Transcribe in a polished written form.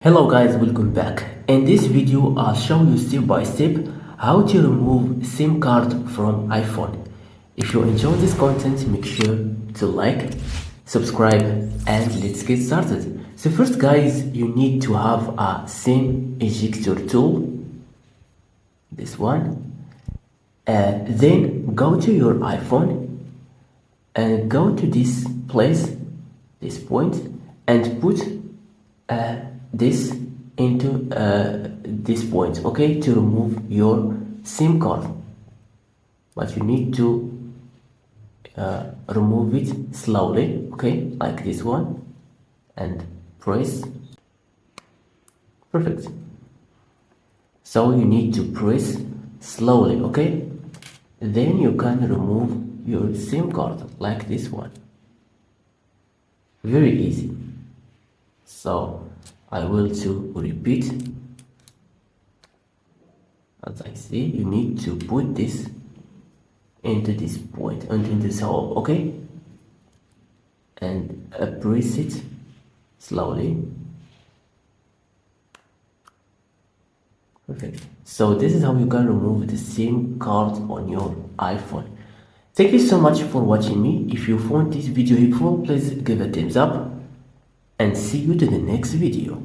Hello guys, welcome back. In this video I'll show you step by step how to remove SIM card from iPhone. If you enjoy this content, make sure to like, subscribe, and let's get started. So first guys, you need to have a SIM ejector tool, this one. Then go to your iPhone and go to this place, this point, and put this into this point, okay, to remove your SIM card. But you need to remove it slowly, okay, like this one, and press. Perfect. So you need to press slowly, okay, then you can remove your SIM card like this one. Very easy. So I will to repeat. As I say, you need to put this into this point and in this hole, okay, and press it slowly. Perfect. So this is how you can remove the SIM card on your iPhone. Thank you so much for watching me. If you found this video helpful, please give a thumbs up and see you to the next video.